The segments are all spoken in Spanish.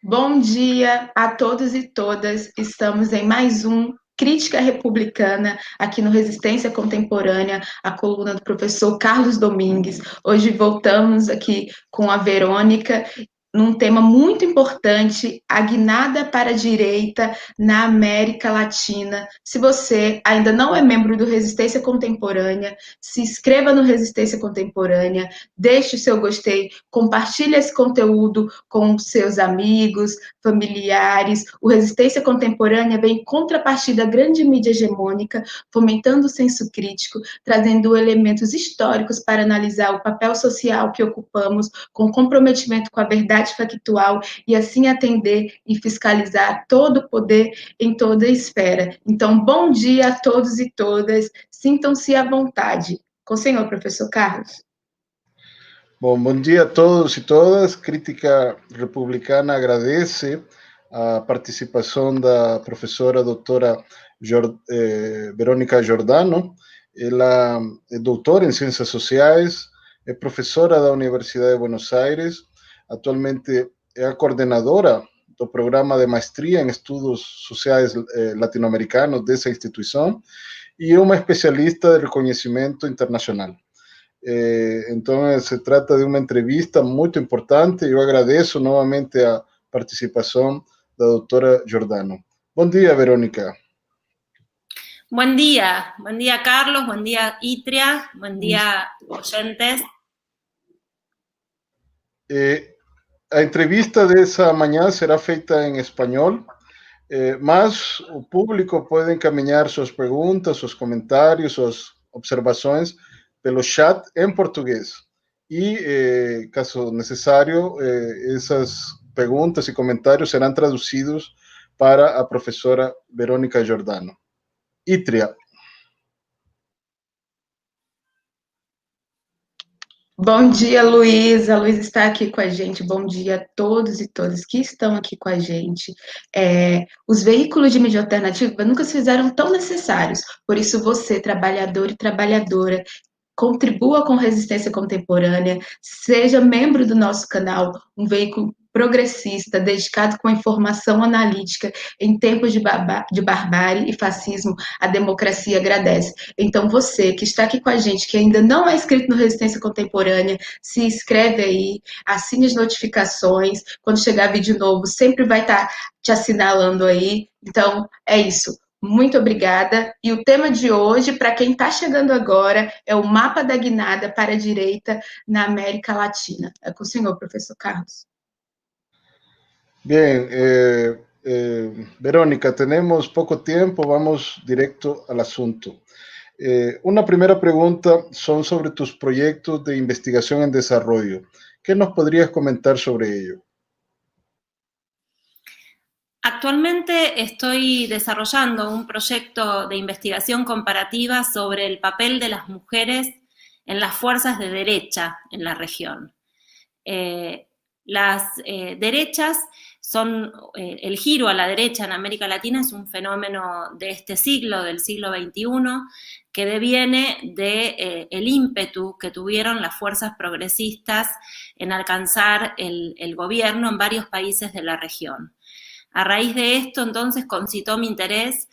Bom dia a todos e todas. Estamos em mais um Crítica Republicana, aqui no Resistência Contemporânea, a coluna do professor Carlos Domingues. Hoje voltamos aqui com a Verônica, num tema muito importante, a guinada para a direita na América Latina. Se você ainda não é membro do Resistência Contemporânea, se inscreva no Resistência Contemporânea, deixe o seu gostei, compartilhe esse conteúdo com seus amigos, familiares. O Resistência Contemporânea vem em contrapartida à grande mídia hegemônica, fomentando o senso crítico, trazendo elementos históricos para analisar o papel social que ocupamos, com comprometimento com a verdade factual e assim atender e fiscalizar todo o poder em toda a esfera. Então, bom dia a todos e todas, sintam-se à vontade. Com o senhor, professor Carlos. Bom dia a todos e todas. Crítica Republicana agradece a participação da professora doutora Verônica Giordano. Ela é doutora em Ciências Sociais, é professora da Universidade de Buenos Aires, atualmente é a coordenadora do programa de maestria em estudos sociais latino-americanos dessa instituição e é uma especialista de reconhecimento internacional. Entonces se trata de una entrevista muy importante. Yo agradezco nuevamente a participación de la doctora Giordano. Buen día, Verónica. Buen día Carlos, buen día Itria, buen día oyentes. La entrevista de esa mañana será feita en español, mas o público puede encaminhar sus preguntas, sus comentarios, sus observaciones pelo chat em português. E, caso necessário, essas perguntas e comentários serão traduzidos para a professora Verônica Giordano. Itria. Bom dia, Luiz. A Luiz está aqui com a gente. Bom dia a todos e todas que estão aqui com a gente. Os veículos de mídia alternativa nunca se fizeram tão necessários. Por isso, você, trabalhador e trabalhadora, contribua com Resistência Contemporânea, seja membro do nosso canal, um veículo progressista, dedicado com a informação analítica em tempos de barbárie e fascismo, a democracia agradece. Então, você que está aqui com a gente, que ainda não é inscrito no Resistência Contemporânea, se inscreve aí, assine as notificações, quando chegar vídeo novo, sempre vai estar te assinalando aí. Então, é isso. Muito obrigada. E o tema de hoje, para quem está chegando agora, é o mapa da guinada para a direita na América Latina. É com o senhor, professor Carlos. Bien, Verónica, tenemos poco tiempo, vamos directo al asunto. Una primera pregunta son sobre tus proyectos de investigación en desarrollo. ¿Qué nos podrías comentar sobre ello? Actualmente estoy desarrollando un proyecto de investigación comparativa sobre el papel de las mujeres en las fuerzas de derecha en la región. Las derechas son, el giro a la derecha en América Latina es un fenómeno de este siglo, del siglo XXI, que deviene del ímpetu que tuvieron las fuerzas progresistas en alcanzar el gobierno en varios países de la región. A raíz de esto, entonces, concitó mi interés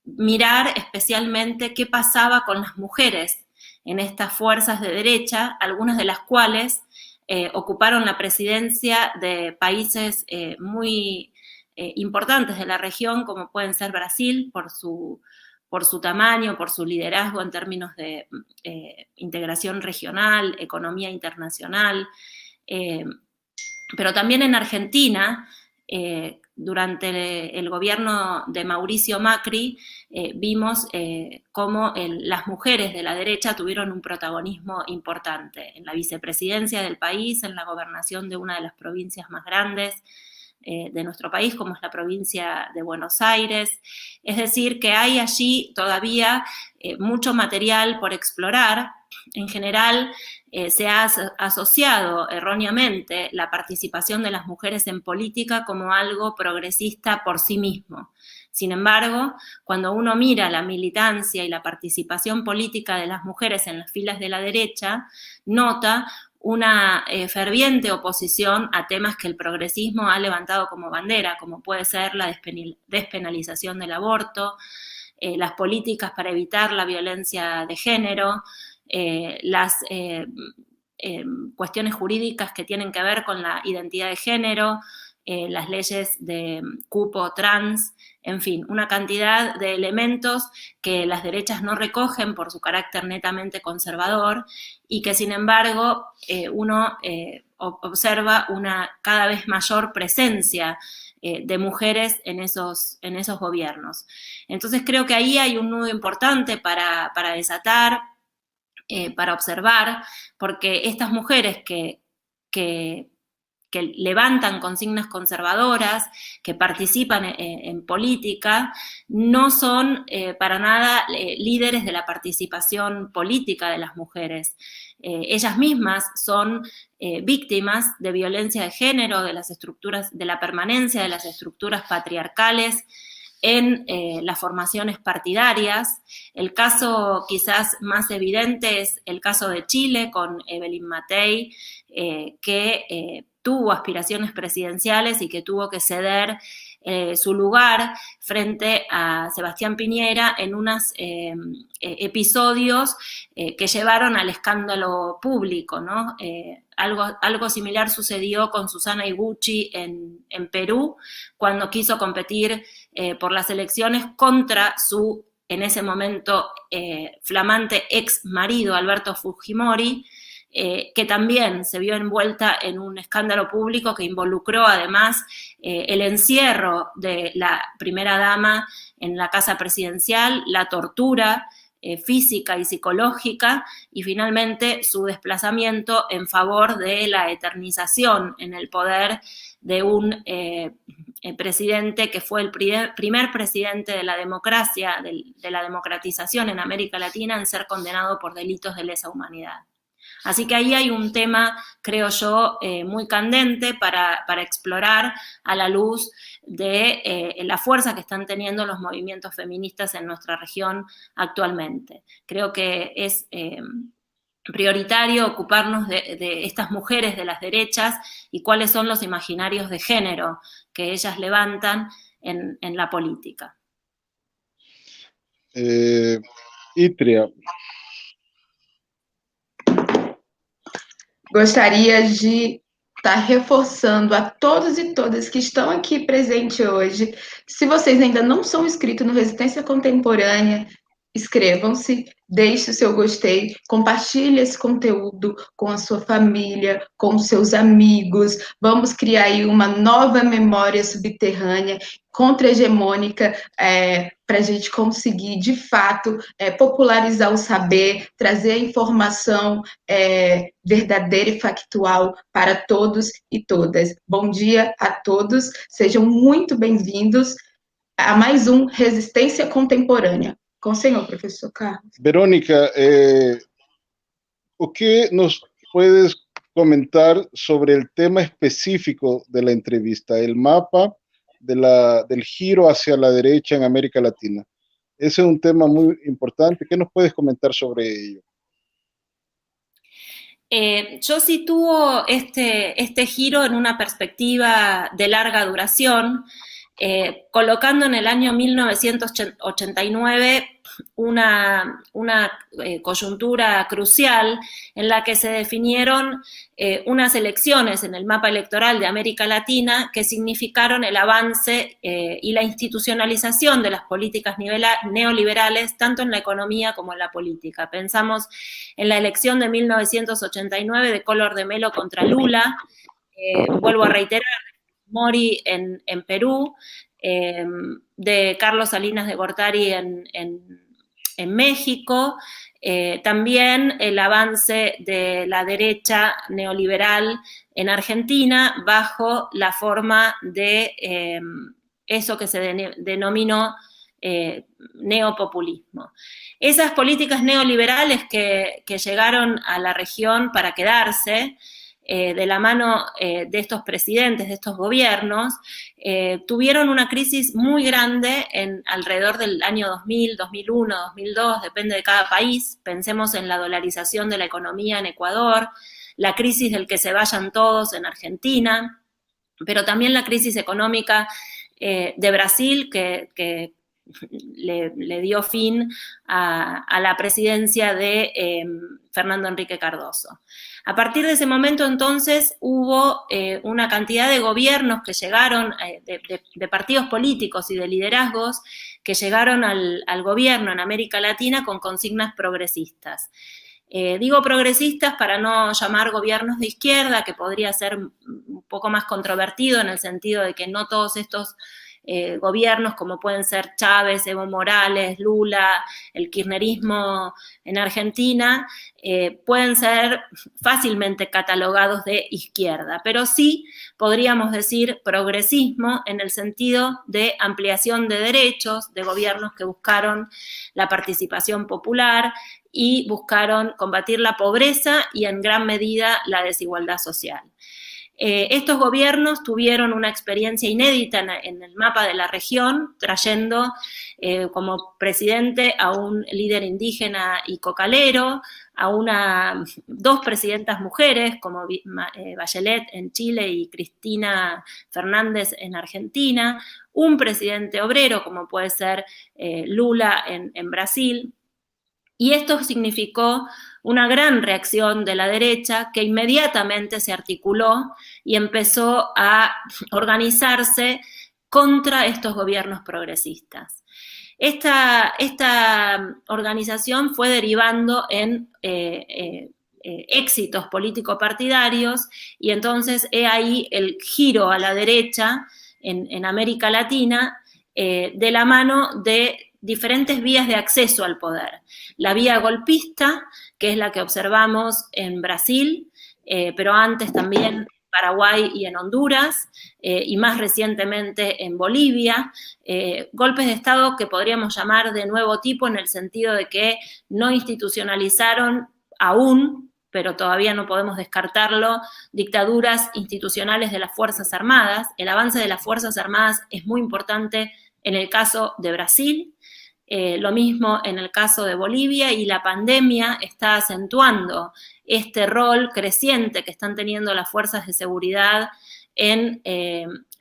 mirar especialmente qué pasaba con las mujeres en estas fuerzas de derecha, algunas de las cuales ocuparon la presidencia de países muy importantes de la región, como pueden ser Brasil, por su tamaño, por su liderazgo en términos de integración regional, economía internacional, pero también en Argentina, durante el gobierno de Mauricio Macri, vimos cómo las mujeres de la derecha tuvieron un protagonismo importante en la vicepresidencia del país, en la gobernación de una de las provincias más grandes de nuestro país, como es la provincia de Buenos Aires. Es decir, que hay allí todavía mucho material por explorar. En general, se ha asociado erróneamente la participación de las mujeres en política como algo progresista por sí mismo. Sin embargo, cuando uno mira la militancia y la participación política de las mujeres en las filas de la derecha, nota una ferviente oposición a temas que el progresismo ha levantado como bandera, como puede ser la despenalización del aborto, las políticas para evitar la violencia de género, las cuestiones jurídicas que tienen que ver con la identidad de género, las leyes de cupo trans, en fin, una cantidad de elementos que las derechas no recogen por su carácter netamente conservador y que, sin embargo, uno observa una cada vez mayor presencia de mujeres en esos gobiernos. Entonces creo que ahí hay un nudo importante para desatar, para observar, porque estas mujeres que levantan consignas conservadoras, que participan en política, no son para nada líderes de la participación política de las mujeres. Ellas mismas son víctimas de violencia de género, de las estructuras, de la permanencia de las estructuras patriarcales en las formaciones partidarias. El caso quizás más evidente es el caso de Chile con Evelyn Matei, que tuvo aspiraciones presidenciales y que tuvo que ceder su lugar frente a Sebastián Piñera en unos episodios que llevaron al escándalo público, ¿no? Algo similar sucedió con Susana Iguchi en Perú, cuando quiso competir por las elecciones contra su, en ese momento, flamante ex marido, Alberto Fujimori, que también se vio envuelta en un escándalo público que involucró además el encierro de la primera dama en la casa presidencial, la tortura física y psicológica, y finalmente su desplazamiento en favor de la eternización en el poder de un presidente que fue el primer presidente de la democracia, de la democratización en América Latina, en ser condenado por delitos de lesa humanidad. Así que ahí hay un tema, creo yo, muy candente para explorar a la luz de la fuerza que están teniendo los movimientos feministas en nuestra región actualmente. Creo que es prioritario ocuparnos de estas mujeres de las derechas y cuáles son los imaginarios de género que ellas levantan en la política. Ítria. Gostaria de estar reforçando a todos e todas que estão aqui presentes hoje. Se vocês ainda não são inscritos no Resistência Contemporânea, inscrevam-se, deixe o seu gostei, compartilhe esse conteúdo com a sua família, com os seus amigos. Vamos criar aí uma nova memória subterrânea, contra-hegemônica, para a gente conseguir, de fato, popularizar o saber, trazer a informação verdadeira e factual para todos e todas. Bom dia a todos, sejam muito bem-vindos a mais um Resistência Contemporânea. Com o senhor, professor Carlos. Verónica, o que nos puedes comentar sobre el tema específico de la entrevista, el mapa del giro hacia la derecha en América Latina? Ese es un tema muy importante. ¿Qué nos puedes comentar sobre ello? Yo sitúo este giro en una perspectiva de larga duración, colocando en el año 1989 una coyuntura crucial en la que se definieron unas elecciones en el mapa electoral de América Latina que significaron el avance y la institucionalización de las políticas neoliberales tanto en la economía como en la política. Pensamos en la elección de 1989 de Collor de Mello contra Lula, vuelvo a reiterar, Mori en Perú, de Carlos Salinas de Gortari en México, también el avance de la derecha neoliberal en Argentina bajo la forma de eso que se denominó neopopulismo. Esas políticas neoliberales que llegaron a la región para quedarse, de la mano de estos presidentes, de estos gobiernos, tuvieron una crisis muy grande alrededor del año 2000, 2001, 2002, depende de cada país. Pensemos en la dolarización de la economía en Ecuador, la crisis del que se vayan todos en Argentina, pero también la crisis económica de Brasil, que le dio fin a la presidencia de Fernando Henrique Cardoso. A partir de ese momento, entonces, hubo una cantidad de gobiernos que llegaron, de partidos políticos y de liderazgos, que llegaron al gobierno en América Latina con consignas progresistas. Digo progresistas para no llamar gobiernos de izquierda, que podría ser un poco más controvertido en el sentido de que no todos estos gobiernos, como pueden ser Chávez, Evo Morales, Lula, el kirchnerismo en Argentina, pueden ser fácilmente catalogados de izquierda, pero sí podríamos decir progresismo en el sentido de ampliación de derechos, de gobiernos que buscaron la participación popular y buscaron combatir la pobreza y en gran medida la desigualdad social. Estos gobiernos tuvieron una experiencia inédita en el mapa de la región, trayendo como presidente a un líder indígena y cocalero, a dos presidentas mujeres, como Bachelet en Chile y Cristina Fernández en Argentina, un presidente obrero, como puede ser Lula en Brasil, y esto significó una gran reacción de la derecha que inmediatamente se articuló y empezó a organizarse contra estos gobiernos progresistas. Esta organización fue derivando en éxitos político-partidarios y entonces he ahí el giro a la derecha en América Latina de la mano de diferentes vías de acceso al poder. La vía golpista, que es la que observamos en Brasil, pero antes también en Paraguay y en Honduras, y más recientemente en Bolivia, golpes de Estado que podríamos llamar de nuevo tipo en el sentido de que no institucionalizaron aún, pero todavía no podemos descartarlo, dictaduras institucionales de las Fuerzas Armadas. El avance de las Fuerzas Armadas es muy importante en el caso de Brasil, lo mismo en el caso de Bolivia, y la pandemia está acentuando este rol creciente que están teniendo las fuerzas de seguridad en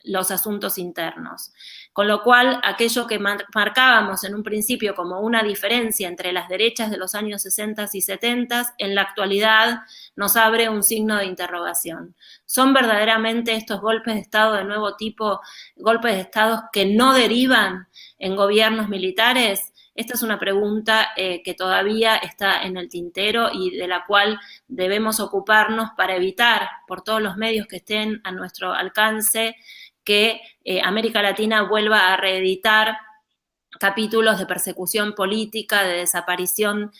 los asuntos internos. Con lo cual, aquello que marcábamos en un principio como una diferencia entre las derechas de los años 60 y 70, en la actualidad nos abre un signo de interrogación. ¿Son verdaderamente estos golpes de Estado de nuevo tipo golpes de Estado que no derivan en gobiernos militares? Esta es una pregunta que todavía está en el tintero y de la cual debemos ocuparnos para evitar, por todos los medios que estén a nuestro alcance, que América Latina vuelva a reeditar capítulos de persecución política, de desaparición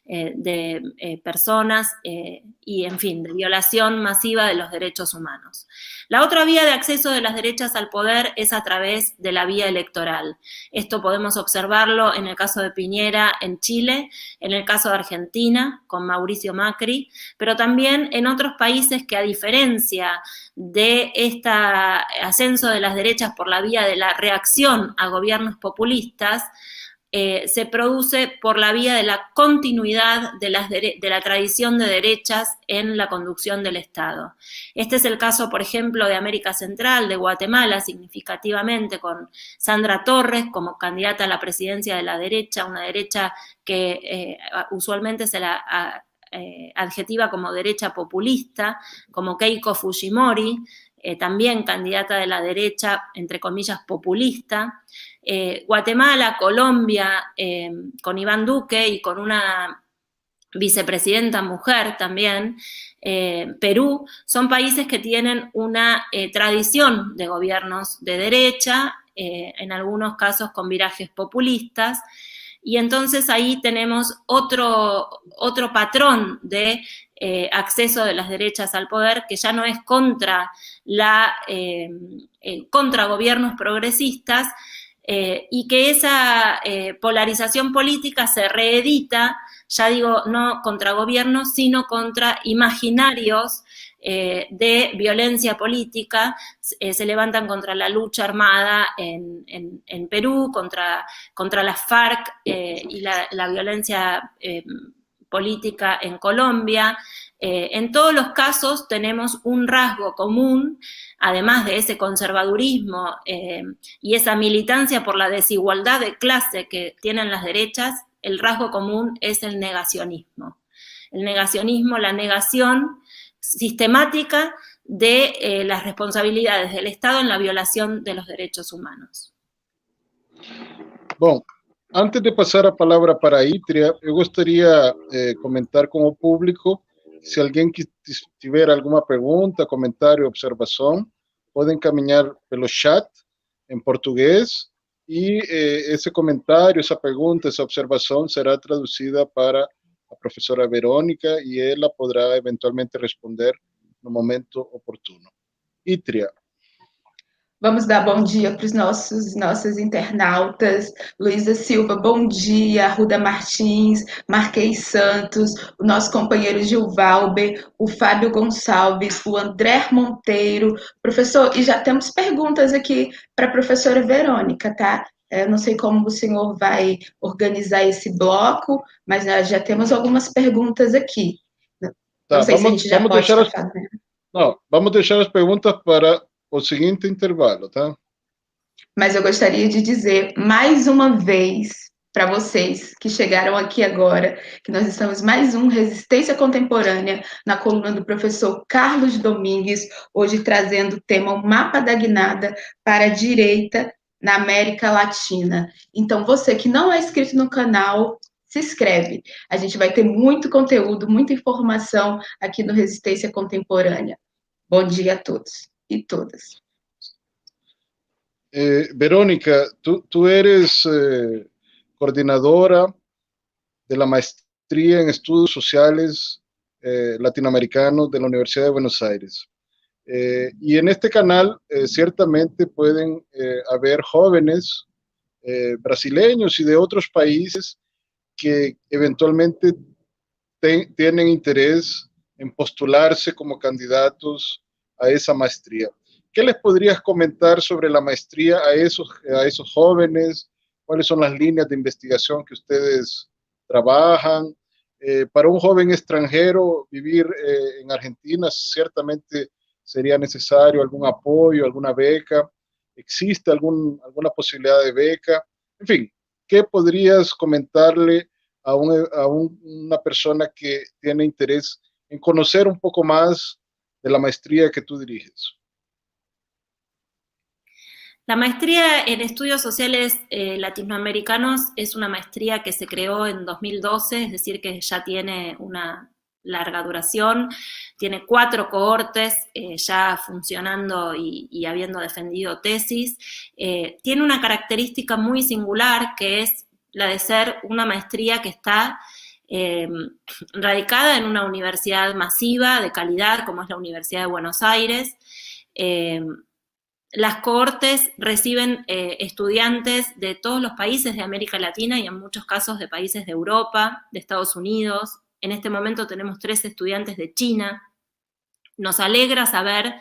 de personas y, en fin, de violación masiva de los derechos humanos. La otra vía de acceso de las derechas al poder es a través de la vía electoral. Esto podemos observarlo en el caso de Piñera en Chile, en el caso de Argentina con Mauricio Macri, pero también en otros países que, a diferencia de este ascenso de las derechas por la vía de la reacción a gobiernos populistas, se produce por la vía de la continuidad de la tradición de derechas en la conducción del Estado. Este es el caso, por ejemplo, de América Central, de Guatemala, significativamente con Sandra Torres como candidata a la presidencia de la derecha, una derecha que usualmente se la adjetiva como derecha populista, como Keiko Fujimori, también candidata de la derecha, entre comillas, populista. Guatemala, Colombia, con Iván Duque y con una vicepresidenta mujer también, Perú, son países que tienen una tradición de gobiernos de derecha, en algunos casos con virajes populistas, y entonces ahí tenemos otro patrón de acceso de las derechas al poder, que ya no es contra gobiernos progresistas, y que esa polarización política se reedita, ya digo, no contra gobiernos, sino contra imaginarios de violencia política. Se levantan contra la lucha armada en Perú, contra las FARC y la violencia política en Colombia, En todos los casos tenemos un rasgo común, además de ese conservadurismo y esa militancia por la desigualdad de clase que tienen las derechas, el rasgo común es el negacionismo. El negacionismo, la negación sistemática de las responsabilidades del Estado en la violación de los derechos humanos. Bom, antes de passar a palavra para a Ítria, eu gostaria de comentar com o público, se alguém tiver alguma pergunta, comentário, observação, pode encaminhar pelo chat em português e esse comentário, essa pergunta, essa observação será traduzida para a professora Verônica e ela poderá eventualmente responder no momento oportuno. Ítria. Vamos dar bom dia para os nossos internautas. Luísa Silva, bom dia. Ruda Martins, Marquês Santos, o nosso companheiro Gil Valber, o Fábio Gonçalves, o André Monteiro. Professor, e já temos perguntas aqui para a professora Verônica, tá? Eu não sei como o senhor vai organizar esse bloco, mas já temos algumas perguntas aqui. Não sei se a gente já pode estar fazendo. Não, vamos deixar as perguntas para o seguinte intervalo, tá? Mas eu gostaria de dizer mais uma vez para vocês que chegaram aqui agora, que nós estamos mais um Resistência Contemporânea na coluna do professor Carlos Domingues, hoje trazendo o tema O Mapa da Guinada para a Direita na América Latina. Então, você que não é inscrito no canal, se inscreve. A gente vai ter muito conteúdo, muita informação aqui no Resistência Contemporânea. Bom dia a todos e todas. Verônica, tú eres coordinadora de la maestría en estudios sociales latinoamericanos de la Universidad de Buenos Aires. Y en este canal ciertamente pueden haber jóvenes brasileños y de otros países que eventualmente tienen interés en postularse como candidatos a esa maestría. ¿Qué les podrías comentar sobre la maestría a esos jóvenes? ¿Cuáles son las líneas de investigación que ustedes trabajan? Para un joven extranjero, vivir en Argentina ciertamente sería necesario algún apoyo, alguna beca. ¿Existe alguna posibilidad de beca? En fin, ¿qué podrías comentarle a una persona que tiene interés en conocer un poco más de la maestría que tú diriges? La maestría en estudios sociales latinoamericanos es una maestría que se creó en 2012, es decir, que ya tiene una larga duración, tiene 4 cohortes ya funcionando y habiendo defendido tesis. Tiene una característica muy singular, que es la de ser una maestría que está radicada en una universidad masiva de calidad, como es la Universidad de Buenos Aires. Las cohortes reciben estudiantes de todos los países de América Latina y en muchos casos de países de Europa, de Estados Unidos. En este momento tenemos 3 estudiantes de China. Nos alegra saber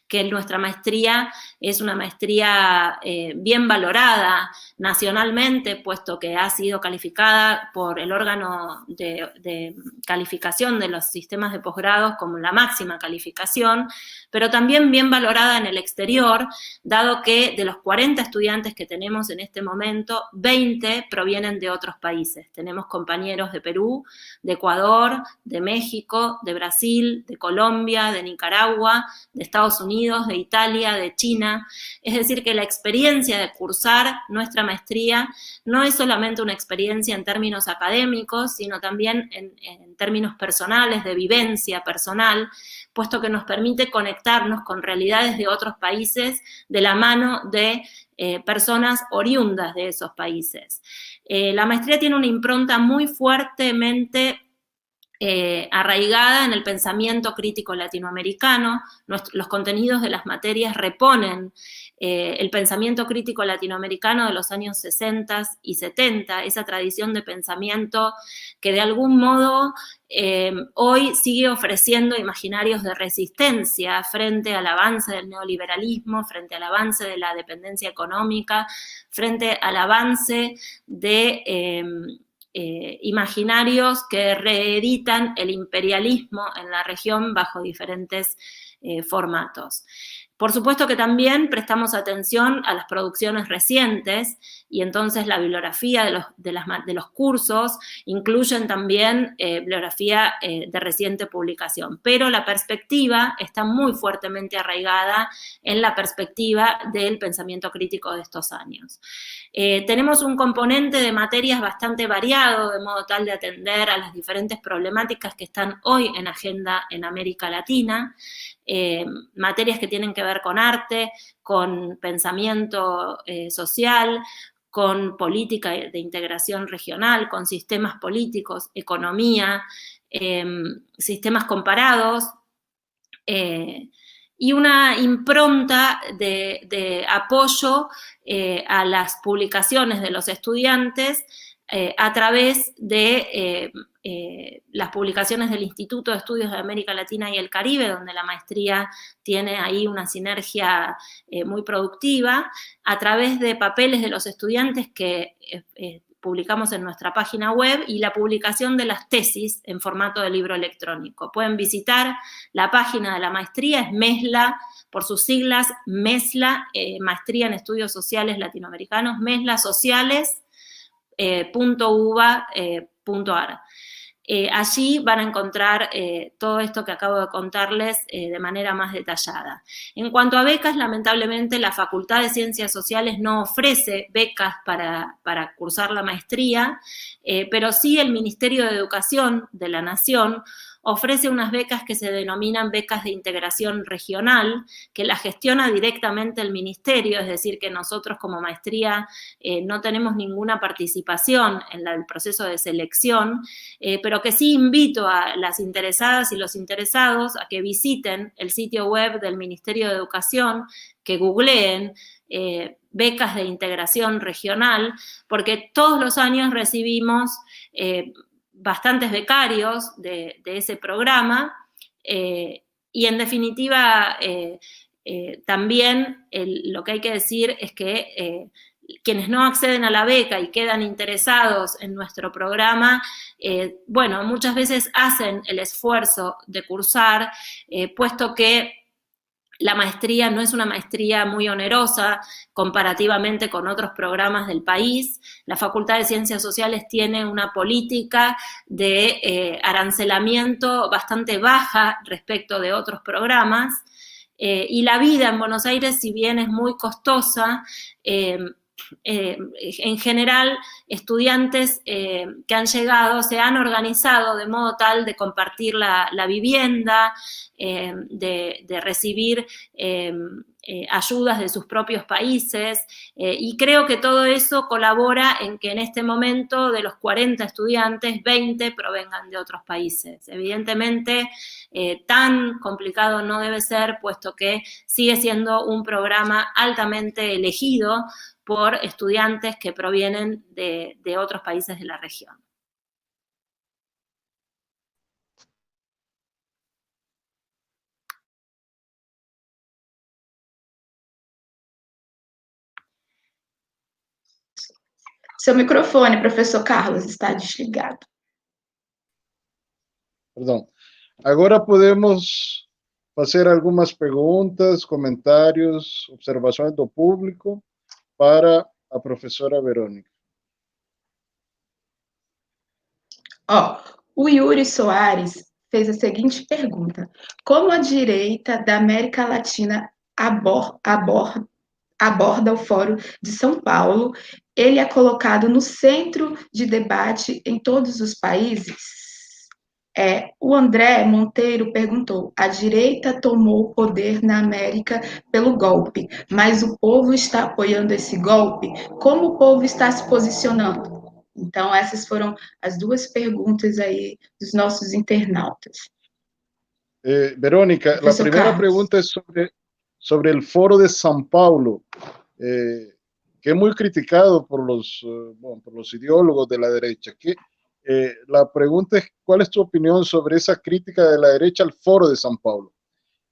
que nuestra maestría es una maestría bien valorada nacionalmente, puesto que ha sido calificada por el órgano de calificación de los sistemas de posgrados como la máxima calificación, pero también bien valorada en el exterior, dado que de los 40 estudiantes que tenemos en este momento, 20 provienen de otros países. Tenemos compañeros de Perú, de Ecuador, de México, de Brasil, de Colombia, de Nicaragua, de Estados Unidos, de Italia, de China. Es decir, que la experiencia de cursar nuestra maestría no es solamente una experiencia en términos académicos, sino también en términos personales, de vivencia personal, puesto que nos permite conectarnos con realidades de otros países de la mano de personas oriundas de esos países. La maestría tiene una impronta muy fuertemente arraigada en el pensamiento crítico latinoamericano. Los contenidos de las materias reponen el pensamiento crítico latinoamericano de los años 60 y 70, esa tradición de pensamiento que de algún modo hoy sigue ofreciendo imaginarios de resistencia frente al avance del neoliberalismo, frente al avance de la dependencia económica, frente al avance de imaginarios que reeditan el imperialismo en la región bajo diferentes formatos. Por supuesto que también prestamos atención a las producciones recientes y entonces la bibliografía de los cursos incluyen también bibliografía de reciente publicación, pero la perspectiva está muy fuertemente arraigada en la perspectiva del pensamiento crítico de estos años. Tenemos un componente de materias bastante variado, de modo tal de atender a las diferentes problemáticas que están hoy en agenda en América Latina, materias que tienen que ver con arte, con pensamiento social, con política de integración regional, con sistemas políticos, economía, sistemas comparados, y una impronta de apoyo a las publicaciones de los estudiantes a través de las publicaciones del Instituto de Estudios de América Latina y el Caribe, donde la maestría tiene ahí una sinergia muy productiva, a través de papeles de los estudiantes que publicamos en nuestra página web y la publicación de las tesis en formato de libro electrónico. Pueden visitar la página de la maestría, es MESLA, por sus siglas, MESLA, Maestría en Estudios Sociales Latinoamericanos, meslasociales.uva.ar. Allí van a encontrar todo esto que acabo de contarles de manera más detallada. En cuanto a becas, lamentablemente la Facultad de Ciencias Sociales no ofrece becas para cursar la maestría, pero sí el Ministerio de Educación de la Nación ofrece unas becas que se denominan becas de integración regional, que las gestiona directamente el ministerio, es decir, que nosotros como maestría no tenemos ninguna participación en el proceso de selección, pero que sí invito a las interesadas y los interesados a que visiten el sitio web del Ministerio de Educación, que googleen becas de integración regional, porque todos los años recibimos bastantes becarios de ese programa y en definitiva también lo que hay que decir es que quienes no acceden a la beca y quedan interesados en nuestro programa, bueno, muchas veces hacen el esfuerzo de cursar, puesto que la maestría no es una maestría muy onerosa comparativamente con otros programas del país. La Facultad de Ciencias Sociales tiene una política de arancelamiento bastante baja respecto de otros programas. Y la vida en Buenos Aires, si bien es muy costosa, en general, estudiantes que han llegado se han organizado de modo tal de compartir la vivienda, de recibir ayudas de sus propios países, y creo que todo eso colabora en que en este momento de los 40 estudiantes, 20 provengan de otros países. Evidentemente, tan complicado no debe ser, puesto que sigue siendo un programa altamente elegido por estudiantes que provienen de otros países de la región. Seu microfone, professor Carlos, está desligado. Perdão. Agora podemos fazer algumas perguntas, comentários, observações do público para a professora Verônica. O Yuri Soares fez a seguinte pergunta: como a direita da América Latina aborda o Fórum de São Paulo? Ele é colocado no centro de debate em todos os países? O André Monteiro perguntou: a direita tomou o poder na América pelo golpe, mas o povo está apoiando esse golpe? Como o povo está se posicionando? Então, essas foram as duas perguntas aí dos nossos internautas. Verônica, a primeira pergunta é sobre o Foro de São Paulo, que é muito criticado por los ideólogos de la derecha. La pregunta es, ¿cuál es tu opinión sobre esa crítica de la derecha al Foro de São Paulo?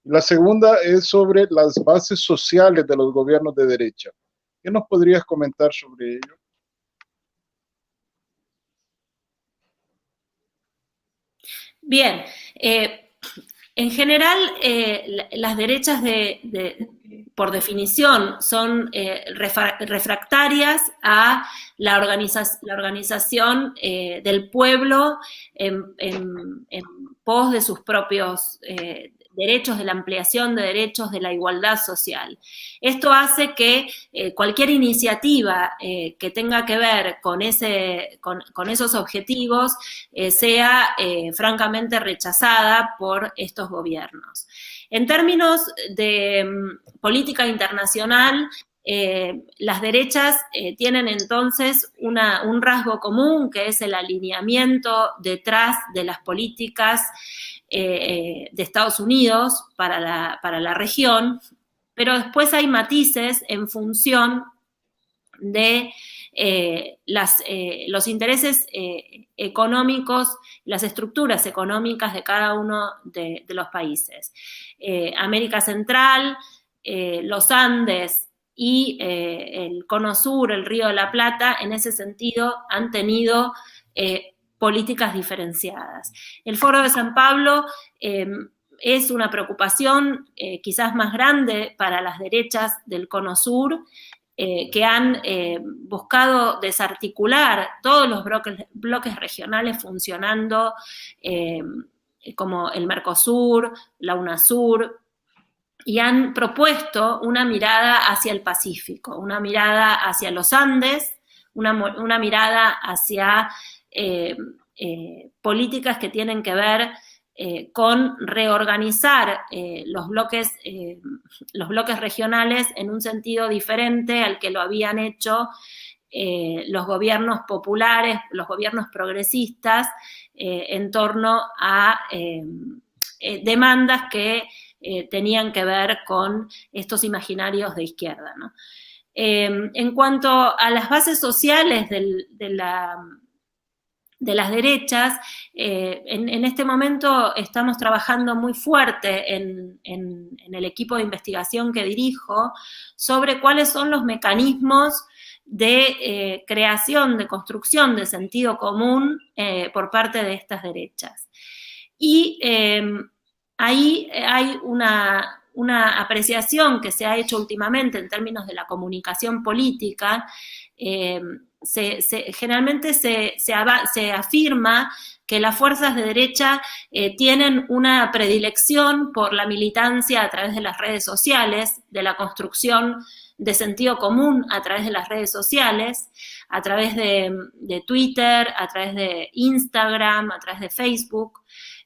Y la segunda es sobre las bases sociales de los gobiernos de derecha. ¿Qué nos podrías comentar sobre ello? Bien, en general las derechas por definición son refractarias a la organización del pueblo en pos de sus propios derechos, de la ampliación de derechos, de la igualdad social. Esto hace que cualquier iniciativa que tenga que ver con esos objetivos sea francamente rechazada por estos gobiernos. En términos de política internacional, las derechas tienen entonces un rasgo común, que es el alineamiento detrás de las políticas de Estados Unidos para la región, pero después hay matices en función de los intereses económicos, las estructuras económicas de cada uno de los países. América Central, los Andes y el Cono Sur, el Río de la Plata, en ese sentido han tenido políticas diferenciadas. El Foro de San Pablo es una preocupación quizás más grande para las derechas del Cono Sur, que han buscado desarticular todos los bloques regionales funcionando como el Mercosur, la UNASUR, y han propuesto una mirada hacia el Pacífico, una mirada hacia los Andes, una mirada hacia políticas que tienen que ver con reorganizar los bloques regionales en un sentido diferente al que lo habían hecho los gobiernos populares, los gobiernos progresistas, en torno a demandas que tenían que ver con estos imaginarios de izquierda, ¿no? En cuanto a las bases sociales de las derechas, en este momento estamos trabajando muy fuerte en el equipo de investigación que dirijo sobre cuáles son los mecanismos de creación, de construcción de sentido común por parte de estas derechas. Y ahí hay una apreciación que se ha hecho últimamente en términos de la comunicación política. Generalmente se afirma que las fuerzas de derecha tienen una predilección por la militancia a través de las redes sociales, de la construcción de sentido común a través de las redes sociales, a través de Twitter, a través de Instagram, a través de Facebook.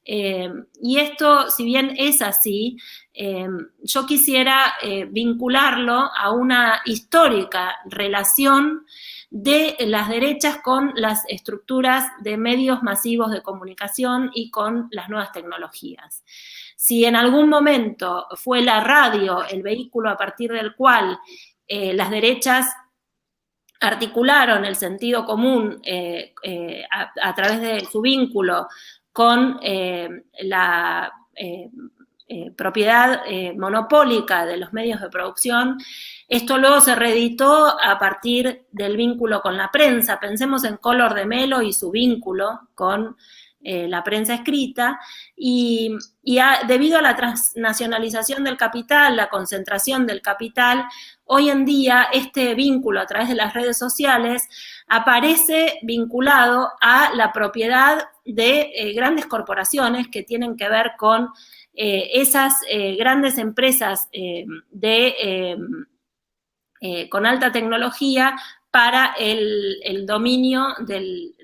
Y esto, si bien es así, yo quisiera vincularlo a una histórica relación de las derechas con las estructuras de medios masivos de comunicación y con las nuevas tecnologías. Si en algún momento fue la radio el vehículo a partir del cual las derechas articularon el sentido común a través de su vínculo con la propiedad monopólica de los medios de producción, esto luego se reeditó a partir del vínculo con la prensa. Pensemos en Collor de Mello y su vínculo con la prensa escrita, y debido a la transnacionalización del capital, la concentración del capital, hoy en día este vínculo a través de las redes sociales aparece vinculado a la propiedad de grandes corporaciones que tienen que ver con esas grandes empresas con alta tecnología para el dominio del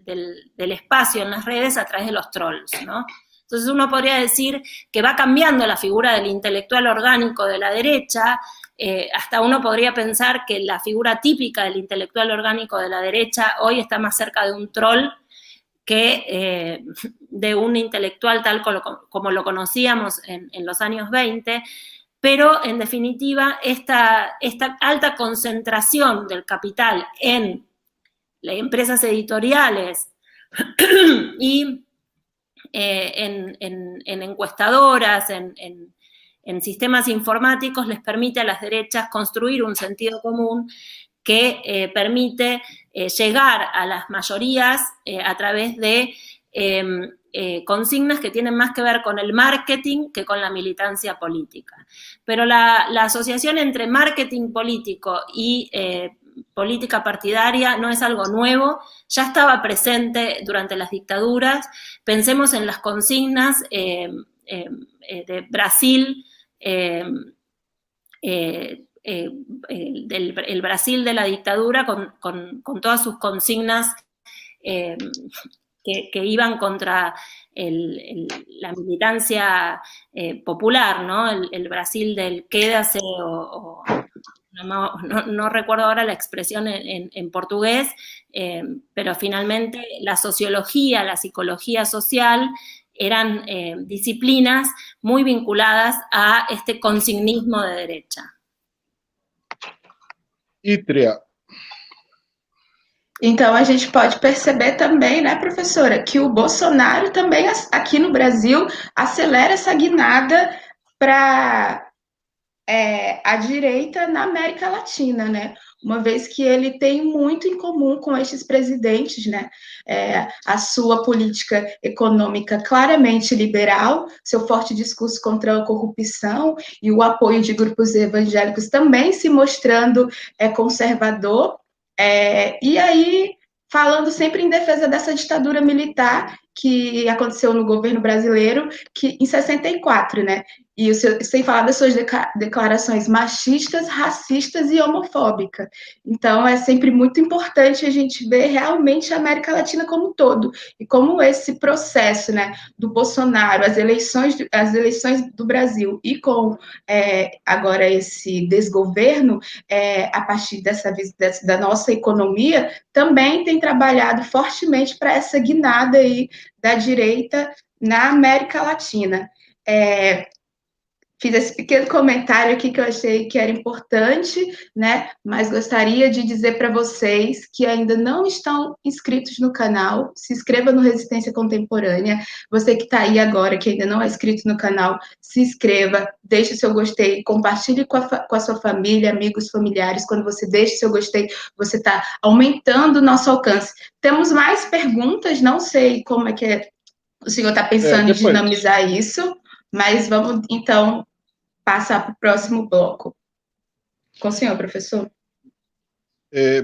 espacio en las redes a través de los trolls, ¿no? Entonces uno podría decir que va cambiando la figura del intelectual orgánico de la derecha, hasta uno podría pensar que la figura típica del intelectual orgánico de la derecha hoy está más cerca de un troll que de un intelectual tal como lo conocíamos en los años 20, pero en definitiva esta alta concentración del capital en las empresas editoriales y en encuestadoras, en sistemas informáticos, les permite a las derechas construir un sentido común que permite llegar a las mayorías a través de consignas que tienen más que ver con el marketing que con la militancia política. Pero la asociación entre marketing político y política partidaria no es algo nuevo, ya estaba presente durante las dictaduras. Pensemos en las consignas de Brasil, el Brasil de la dictadura con todas sus consignas que iban contra la militancia popular, ¿no? El Brasil del quédase no recuerdo ahora la expresión en portugués, pero finalmente la sociología, la psicología social eran disciplinas muy vinculadas a este consignismo de derecha. Ítria. Então, a gente pode perceber também, né, professora, que o Bolsonaro também, aqui no Brasil, acelera essa guinada para a direita na América Latina, né? Uma vez que ele tem muito em comum com estes presidentes, né? A sua política econômica claramente liberal, seu forte discurso contra a corrupção e o apoio de grupos evangélicos também se mostrando conservador, e aí falando sempre em defesa dessa ditadura militar que aconteceu no governo brasileiro, que em 64, né? E sem falar das suas declarações machistas, racistas e homofóbicas. Então, é sempre muito importante a gente ver realmente a América Latina como um todo, e como esse processo, né, do Bolsonaro, as eleições do Brasil, e com agora esse desgoverno, a partir da nossa economia, também tem trabalhado fortemente para essa guinada aí da direita na América Latina. Fiz esse pequeno comentário aqui que eu achei que era importante, né? Mas gostaria de dizer para vocês que ainda não estão inscritos no canal, se inscreva no Resistência Contemporânea. Você que está aí agora, que ainda não é inscrito no canal, se inscreva, deixe o seu gostei, compartilhe com a sua família, amigos, familiares. Quando você deixa o seu gostei, você está aumentando o nosso alcance. Temos mais perguntas, não sei como é que o senhor está pensando em dinamizar isso, mas vamos, então, passar para o próximo bloco. Com o senhor, professor.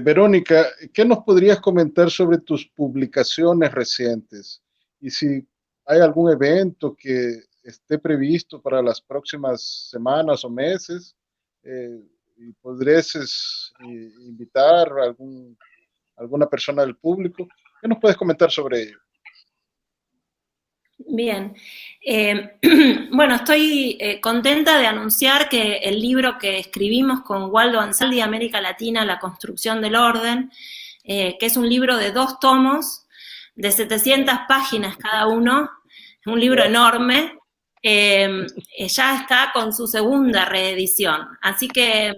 Verónica, ¿qué nos podrías comentar sobre tus publicaciones recientes? Y si hay algún evento que esté previsto para las próximas semanas o meses, y podrías invitar a alguna persona del público. ¿Qué nos puedes comentar sobre ello? Bien, bueno, estoy contenta de anunciar que el libro que escribimos con Waldo Ansaldi, América Latina, la construcción del orden, que es un libro de 2 tomos, de 700 páginas cada uno, un libro enorme, ya está con su segunda reedición. Así que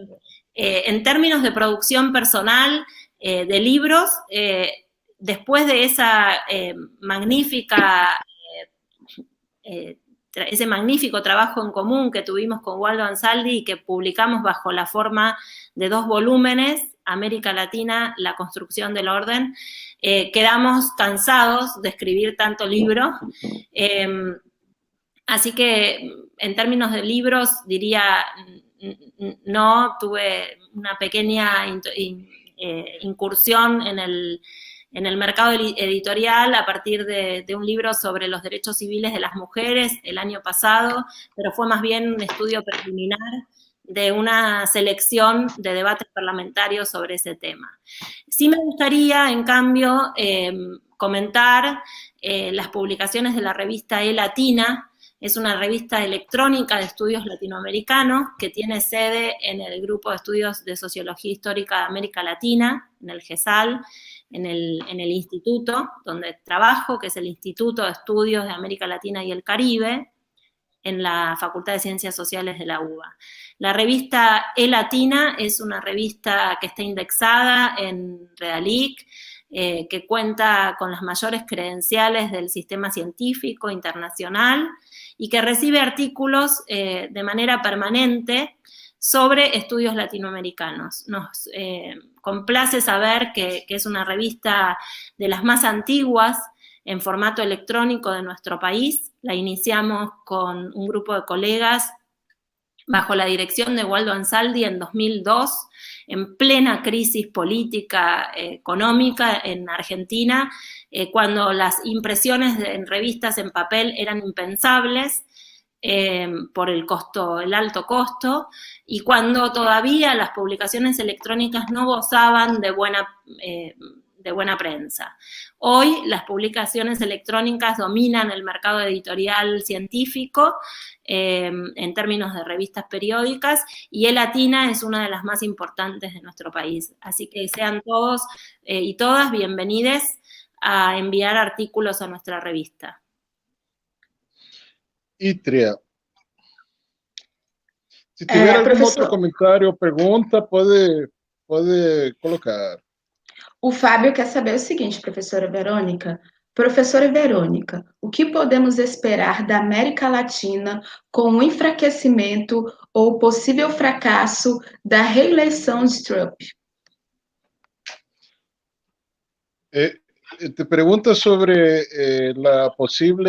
en términos de producción personal de libros, después de esa ese magnífico trabajo en común que tuvimos con Waldo Ansaldi y que publicamos bajo la forma de 2 volúmenes, América Latina, la construcción del orden, quedamos cansados de escribir tanto libro. Así que en términos de libros diría, no, tuve una pequeña incursión en el mercado editorial a partir de un libro sobre los derechos civiles de las mujeres el año pasado, pero fue más bien un estudio preliminar de una selección de debates parlamentarios sobre ese tema. Sí me gustaría, en cambio, comentar las publicaciones de la revista E-Latina. Es una revista electrónica de estudios latinoamericanos que tiene sede en el Grupo de Estudios de Sociología Histórica de América Latina, en el GESAL, en el instituto donde trabajo, que es el Instituto de Estudios de América Latina y el Caribe, en la Facultad de Ciencias Sociales de la UBA. La revista E-Latina es una revista que está indexada en Redalic, que cuenta con las mayores credenciales del sistema científico internacional y que recibe artículos de manera permanente sobre estudios latinoamericanos. Nos complace saber que es una revista de las más antiguas en formato electrónico de nuestro país. La iniciamos con un grupo de colegas bajo la dirección de Waldo Ansaldi en 2002, en plena crisis política, económica en Argentina, cuando las impresiones en revistas en papel eran impensables por el alto costo, y cuando todavía las publicaciones electrónicas no gozaban de buena prensa. Hoy las publicaciones electrónicas dominan el mercado editorial científico en términos de revistas periódicas, y ELatina es una de las más importantes de nuestro país. Así que sean todos y todas bienvenidos a enviar artículos a nuestra revista. Itria, se tiver algum outro comentário ou pergunta, pode colocar. O Fábio quer saber o seguinte, professora Verônica. Professora Verônica, o que podemos esperar da América Latina com o enfraquecimento ou possível fracasso da reeleição de Trump? Te pergunta sobre a possível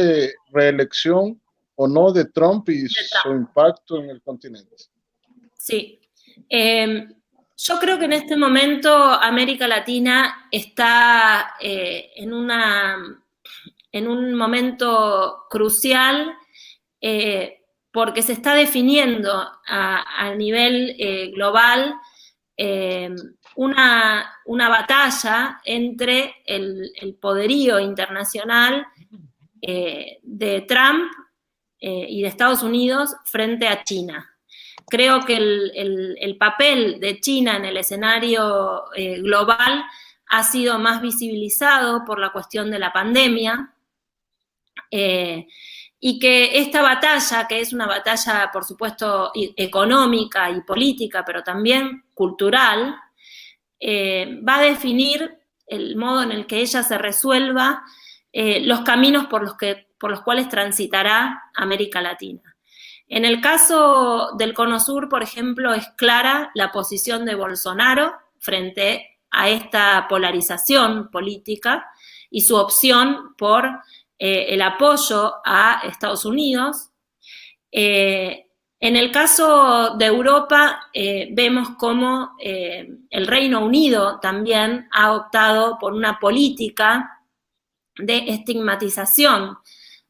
reeleição ou não de Trump e su impacto en el continente. Sí. Yo creo que en este momento América Latina está en un momento crucial porque se está definiendo a nivel global una batalla entre el poderío internacional de Trump y de Estados Unidos frente a China. Creo que el papel de China en el escenario global ha sido más visibilizado por la cuestión de la pandemia, y que esta batalla, que es una batalla, por supuesto, económica y política, pero también cultural, va a definir el modo en el que ella se resuelva, los caminos por los cuales transitará América Latina. En el caso del Cono Sur, por ejemplo, es clara la posición de Bolsonaro frente a esta polarización política y su opción por el apoyo a Estados Unidos. En el caso de Europa, vemos cómo el Reino Unido también ha optado por una política de estigmatización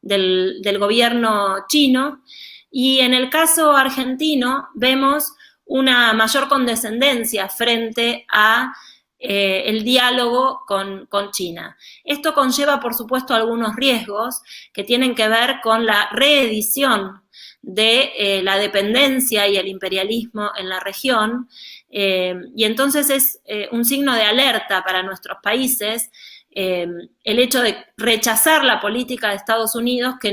del gobierno chino. Y en el caso argentino vemos una mayor condescendencia frente a el diálogo con China. Esto conlleva, por supuesto, algunos riesgos que tienen que ver con la reedición de la dependencia y el imperialismo en la región, y entonces es un signo de alerta para nuestros países el hecho de rechazar la política de Estados Unidos, que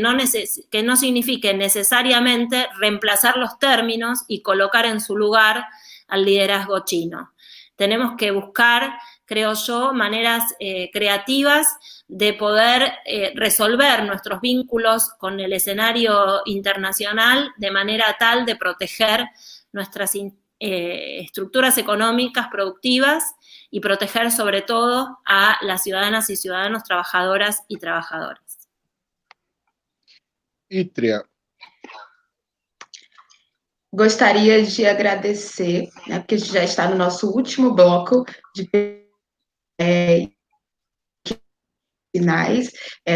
no signifique necesariamente reemplazar los términos y colocar en su lugar al liderazgo chino. Tenemos que buscar, creo yo, maneras creativas de poder resolver nuestros vínculos con el escenario internacional de manera tal de proteger nuestras estructuras económicas productivas y proteger sobre todo a las ciudadanas y ciudadanos, trabajadoras y trabajadores. Itria. Gostaria de agradecer, né, porque a gente já está no nosso último bloco de finais.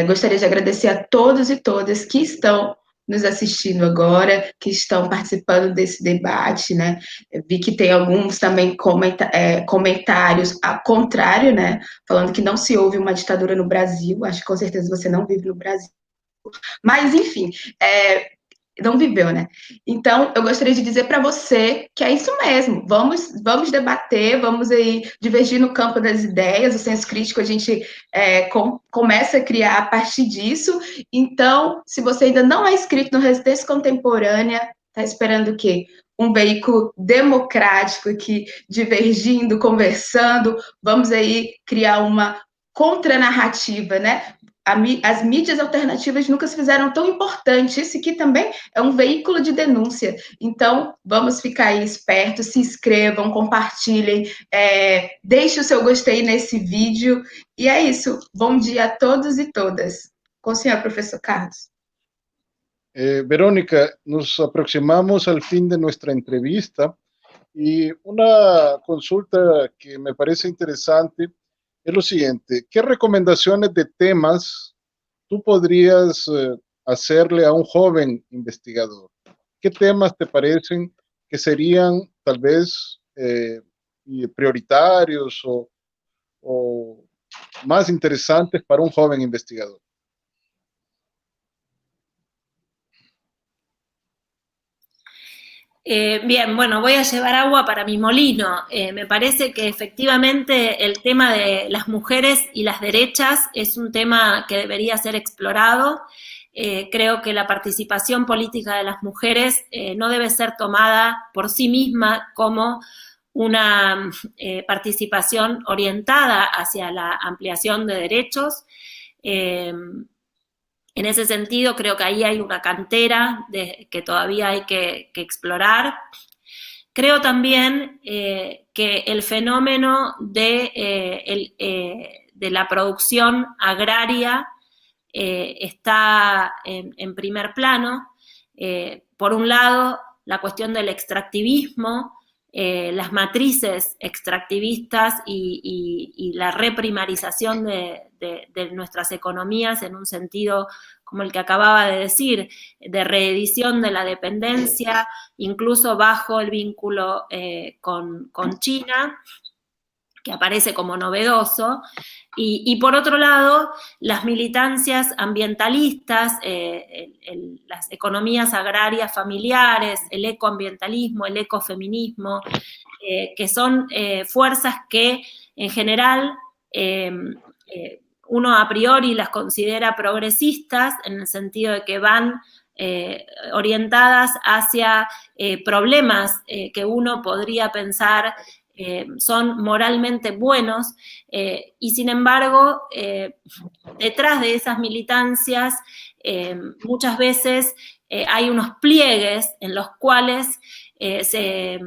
Gostaria de agradecer a todos e todas que estão nos assistindo agora, que estão participando desse debate, né? Eu vi que tem alguns também comentários ao contrário, né? Falando que não se houve uma ditadura no Brasil. Acho que com certeza você não vive no Brasil. Mas, enfim, não viveu, né? Então, eu gostaria de dizer para você que é isso mesmo. Vamos debater, vamos aí divergir no campo das ideias. O senso crítico a gente começa a criar a partir disso. Então, se você ainda não é inscrito no Resistência Contemporânea, está esperando o quê? Um veículo democrático aqui, divergindo, conversando. Vamos aí criar uma contranarrativa, né? as mídias alternativas nunca se fizeram tão importantes. Isso aqui também é um veículo de denúncia. Então, vamos ficar aí espertos, se inscrevam, compartilhem, deixe o seu gostei nesse vídeo. E é isso. Bom dia a todos e todas. Com o senhor, professor Carlos. Verónica, nos aproximamos al fin de nuestra entrevista y una consulta que me parece interesante es lo siguiente: ¿qué recomendaciones de temas tú podrías hacerle a un joven investigador? ¿Qué temas te parecen que serían tal vez prioritarios o más interesantes para un joven investigador? Bien, bueno, voy a llevar agua para mi molino. Me parece que efectivamente el tema de las mujeres y las derechas es un tema que debería ser explorado. Creo que la participación política de las mujeres no debe ser tomada por sí misma como una participación orientada hacia la ampliación de derechos. En ese sentido, creo que ahí hay una cantera que todavía hay que explorar. Creo también que el fenómeno de la producción agraria está en primer plano. Por un lado, la cuestión del extractivismo, las matrices extractivistas y la reprimarización de nuestras economías en un sentido como el que acababa de decir, de reedición de la dependencia, incluso bajo el vínculo con China, que aparece como novedoso, y por otro lado, las militancias ambientalistas, las economías agrarias familiares, el ecoambientalismo, el ecofeminismo, que son fuerzas que en general uno a priori las considera progresistas, en el sentido de que van orientadas hacia problemas que uno podría pensar son moralmente buenos, y sin embargo, detrás de esas militancias muchas veces hay unos pliegues en los cuales se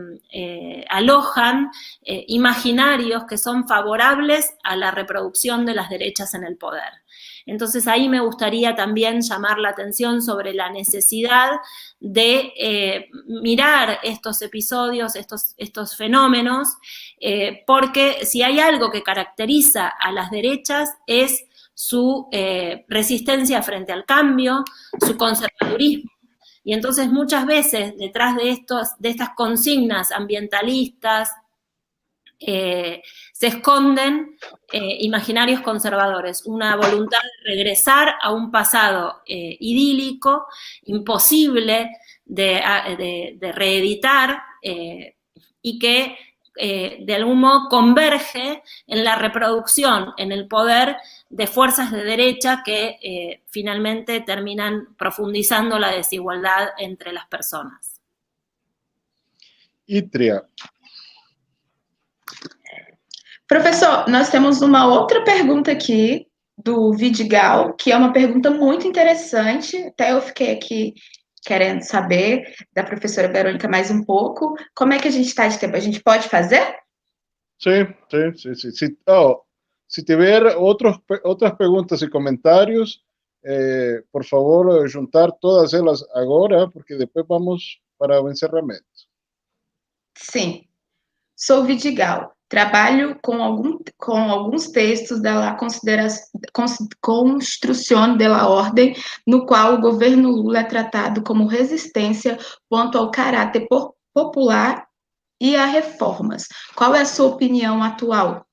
alojan imaginarios que son favorables a la reproducción de las derechas en el poder. Entonces ahí me gustaría también llamar la atención sobre la necesidad de mirar estos episodios, estos fenómenos, porque si hay algo que caracteriza a las derechas es su resistencia frente al cambio, su conservadurismo. Y entonces muchas veces detrás de estas consignas ambientalistas se esconden imaginarios conservadores, una voluntad de regresar a un pasado idílico, imposible de reeditar, y que de algún modo converge en la reproducción, en el poder de fuerzas de derecha que finalmente terminan profundizando la desigualdad entre las personas. Ítria. Professor, nós temos uma outra pergunta aqui do Vidigal, que é uma pergunta muito interessante, até eu fiquei aqui querendo saber da professora Verônica mais um pouco. Como é que a gente está de tempo? A gente pode fazer? Sí. Si tiver otras preguntas y comentarios, por favor, juntar todas elas agora, porque depois vamos para o encerramento. Sim. Sou Vidigal. Trabalho com alguns textos da Construção da Ordem, no qual o governo Lula é tratado como resistência quanto ao caráter popular e a reformas. Qual é a sua opinião atual?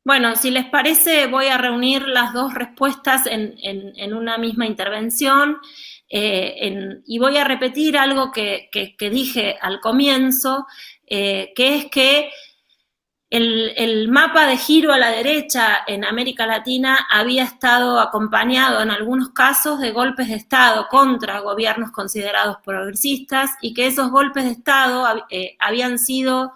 Bueno, si les parece, voy a reunir las dos respuestas en una misma intervención, y voy a repetir algo que dije al comienzo, que es que el mapa de giro a la derecha en América Latina había estado acompañado en algunos casos de golpes de Estado contra gobiernos considerados progresistas, y que esos golpes de Estado habían sido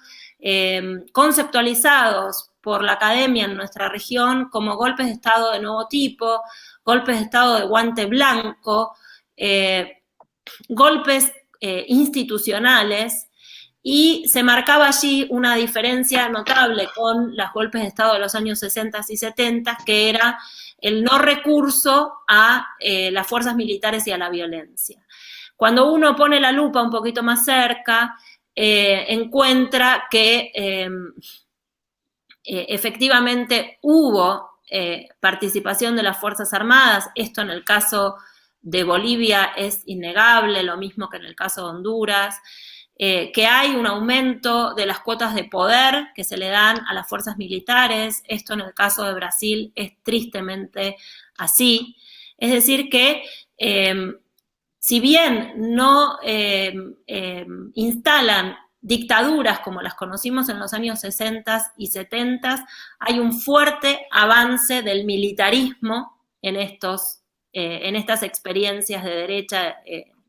conceptualizados por la academia en nuestra región como golpes de Estado de nuevo tipo, golpes de Estado de guante blanco, golpes institucionales, y se marcaba allí una diferencia notable con los golpes de Estado de los años 60 y 70, que era el no recurso a las fuerzas militares y a la violencia. Cuando uno pone la lupa un poquito más cerca, encuentra que efectivamente hubo participación de las Fuerzas Armadas. Esto en el caso de Bolivia es innegable, lo mismo que en el caso de Honduras, que hay un aumento de las cuotas de poder que se le dan a las fuerzas militares. Esto en el caso de Brasil es tristemente así. Es decir que si bien no instalan dictaduras como las conocimos en los años 60 y 70, hay un fuerte avance del militarismo en estas experiencias de derecha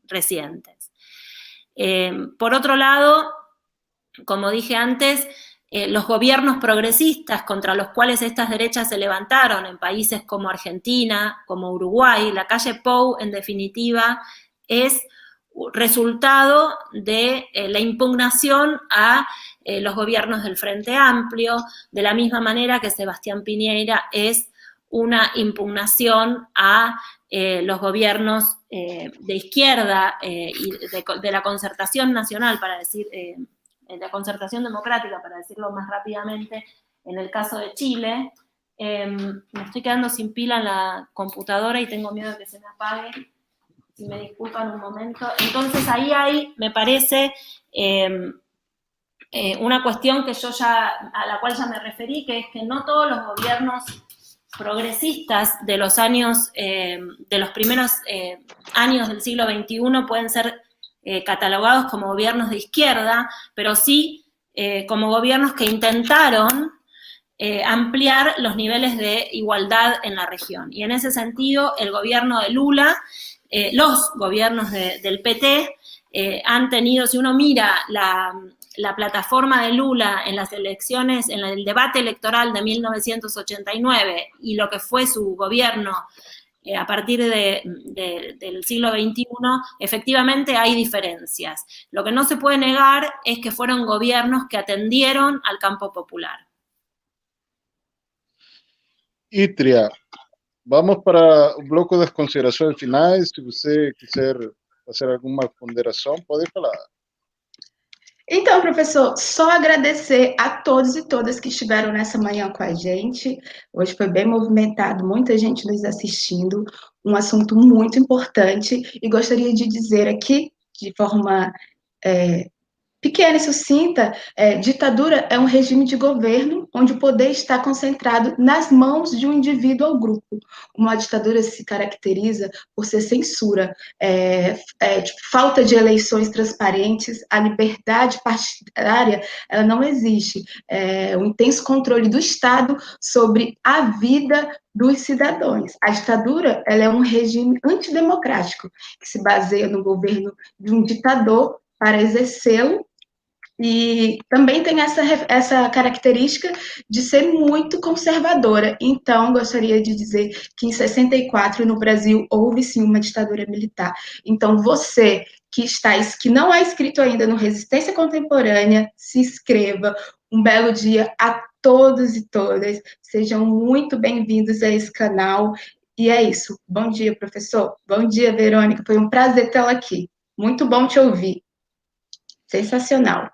recientes. Por otro lado, como dije antes, los gobiernos progresistas contra los cuales estas derechas se levantaron en países como Argentina, como Uruguay, la calle Pou, en definitiva, es resultado de la impugnación a los gobiernos del Frente Amplio, de la misma manera que Sebastián Piñera es una impugnación a los gobiernos de izquierda y de la concertación nacional, para decir, de la concertación democrática, para decirlo más rápidamente, en el caso de Chile. Me estoy quedando sin pila en la computadora y tengo miedo de que se me apague. Si me disculpan un momento. Entonces ahí hay, me parece, una cuestión a la cual ya me referí, que es que no todos los gobiernos progresistas de los primeros años del siglo XXI pueden ser catalogados como gobiernos de izquierda, pero sí como gobiernos que intentaron ampliar los niveles de igualdad en la región. Y en ese sentido, el gobierno de Lula, los gobiernos del PT han tenido, si uno mira la plataforma de Lula en las elecciones, en el debate electoral de 1989 y lo que fue su gobierno a partir del siglo XXI, efectivamente hay diferencias. Lo que no se puede negar es que fueron gobiernos que atendieron al campo popular. Ítria, vamos para o bloco das considerações finais. Se você quiser fazer alguma ponderação, pode falar. Então, professor, só agradecer a todos e todas que estiveram nessa manhã com a gente. Hoje foi bem movimentado, muita gente nos assistindo, um assunto muito importante, e gostaria de dizer aqui, de forma pequena e sucinta, ditadura é um regime de governo onde o poder está concentrado nas mãos de um indivíduo ou grupo. Uma ditadura se caracteriza por ser censura, falta de eleições transparentes, a liberdade partidária ela não existe, um intenso controle do Estado sobre a vida dos cidadãos. A ditadura ela é um regime antidemocrático, que se baseia no governo de um ditador para exercê-lo, e também tem essa característica de ser muito conservadora. Então, gostaria de dizer que em 64, no Brasil, houve sim uma ditadura militar. Então, você que não é inscrito ainda no Resistência Contemporânea, se inscreva. Um belo dia a todos e todas. Sejam muito bem-vindos a esse canal. E é isso. Bom dia, professor. Bom dia, Verônica. Foi um prazer tê-la aqui. Muito bom te ouvir. Sensacional.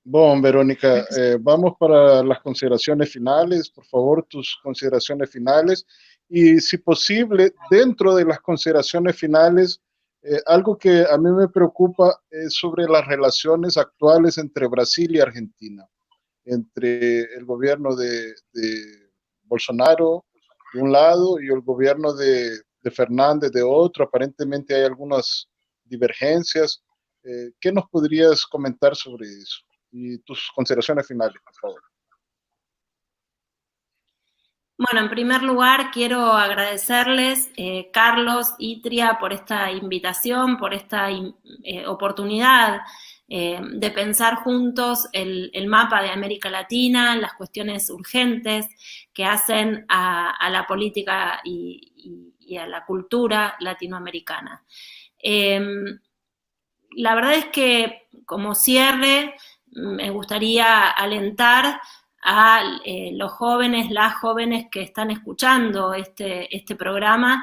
Bom, Verónica, vamos para las consideraciones finales. Por favor, tus consideraciones finales. Y si posible, dentro de las consideraciones finales, algo que a mí me preocupa es sobre las relaciones actuales entre Brasil y Argentina, entre el gobierno de Bolsonaro de un lado y el gobierno de Fernández de otro. Aparentemente hay algunas divergencias. ¿Qué nos podrías comentar sobre eso? Y tus consideraciones finales, por favor. Bueno, en primer lugar, quiero agradecerles, Carlos, Ítria, por esta invitación, por esta oportunidad de pensar juntos el mapa de América Latina, las cuestiones urgentes que hacen a la política y a la cultura latinoamericana. La verdad es que, como cierre, me gustaría alentar a los jóvenes, las jóvenes que están escuchando este programa,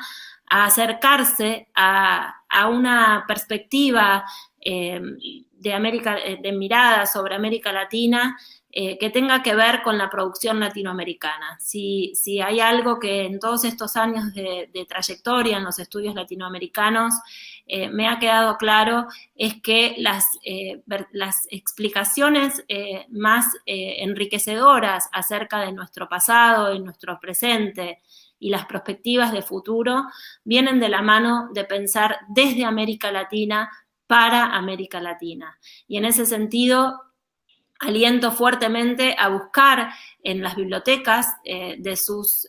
a acercarse a una perspectiva de mirada sobre América Latina que tenga que ver con la producción latinoamericana. Si hay algo que en todos estos años de trayectoria en los estudios latinoamericanos me ha quedado claro, es que las explicaciones más enriquecedoras acerca de nuestro pasado y nuestro presente y las perspectivas de futuro vienen de la mano de pensar desde América Latina para América Latina. Y en ese sentido, aliento fuertemente a buscar en las bibliotecas de sus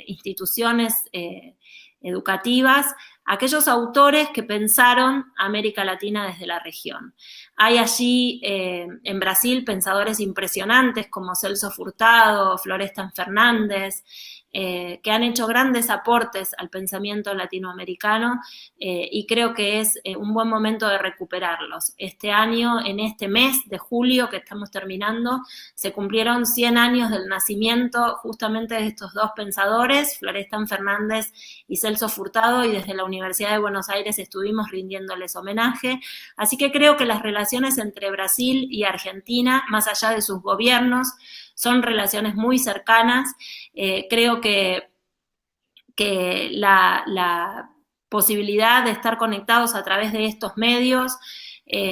instituciones educativas aquellos autores que pensaron América Latina desde la región. Hay allí en Brasil pensadores impresionantes como Celso Furtado, Florestan Fernández, que han hecho grandes aportes al pensamiento latinoamericano y creo que es un buen momento de recuperarlos. Este año, en este mes de julio que estamos terminando, se cumplieron 100 años del nacimiento justamente de estos dos pensadores, Florestan Fernández y Celso Furtado, y desde la Universidad de Buenos Aires estuvimos rindiéndoles homenaje. Así que creo que las relaciones entre Brasil y Argentina, más allá de sus gobiernos, son relaciones muy cercanas. Creo que la posibilidad de estar conectados a través de estos medios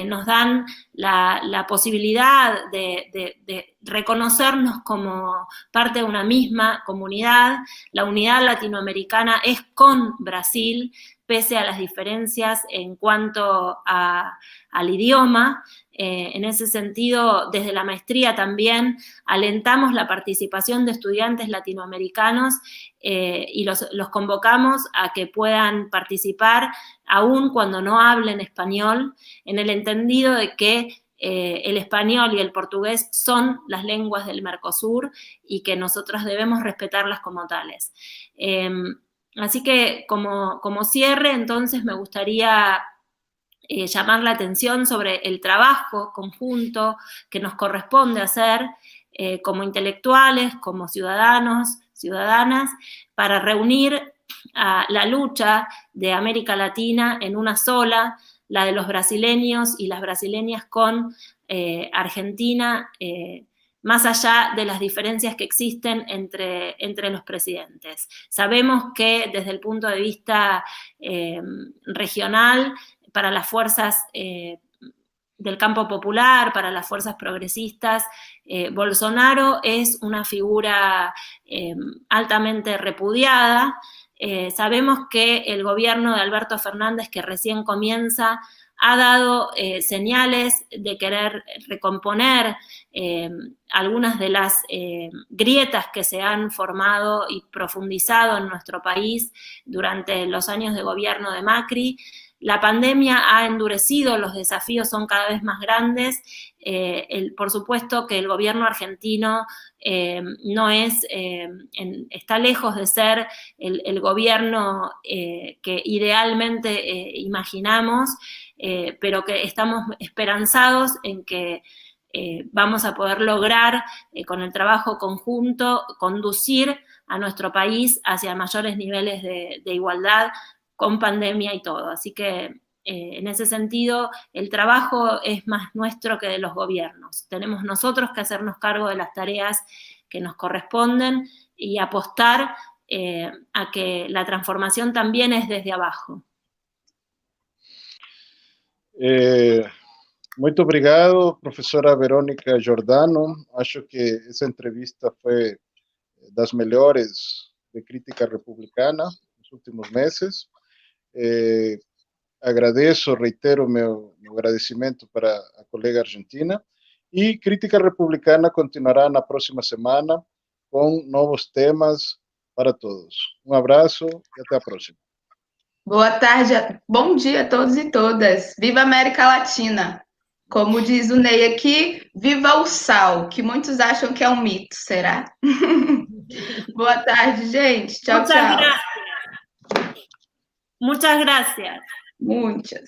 nos dan la posibilidad de reconocernos como parte de una misma comunidad. La unidad latinoamericana es con Brasil, pese a las diferencias en cuanto al idioma. En ese sentido, desde la maestría también alentamos la participación de estudiantes latinoamericanos y los convocamos a que puedan participar aún cuando no hablen español, en el entendido de que el español y el portugués son las lenguas del Mercosur y que nosotros debemos respetarlas como tales. Así que como cierre, entonces me gustaría llamar la atención sobre el trabajo conjunto que nos corresponde hacer como intelectuales, como ciudadanos, ciudadanas, para reunir a la lucha de América Latina en una sola, la de los brasileños y las brasileñas con Argentina, más allá de las diferencias que existen entre los presidentes. Sabemos que desde el punto de vista regional, para las fuerzas del campo popular, para las fuerzas progresistas, Bolsonaro es una figura altamente repudiada. Sabemos que el gobierno de Alberto Fernández, que recién comienza, ha dado señales de querer recomponer algunas de las grietas que se han formado y profundizado en nuestro país durante los años de gobierno de Macri. La pandemia ha endurecido, los desafíos son cada vez más grandes. Por supuesto que el gobierno argentino no es, está lejos de ser el gobierno que idealmente imaginamos, pero que estamos esperanzados en que vamos a poder lograr, con el trabajo conjunto, conducir a nuestro país hacia mayores niveles de igualdad, con pandemia y todo. Así que en ese sentido el trabajo es más nuestro que de los gobiernos. Tenemos nosotros que hacernos cargo de las tareas que nos corresponden y apostar a que la transformación también es desde abajo. Muito obrigado, professora Verônica Giordano. Acho que essa entrevista foi das melhores de crítica republicana nos últimos meses. Agradeço, reitero meu agradecimento para a colega argentina, e Crítica Republicana continuará na próxima semana com novos temas para todos. Um abraço e até a próxima. Boa tarde, bom dia a todos e todas. Viva a América Latina! Como diz o Ney aqui, viva o sal, que muitos acham que é um mito, será? Boa tarde, gente. Tchau, Muchas tchau. gracias. Muchas gracias. Muitas.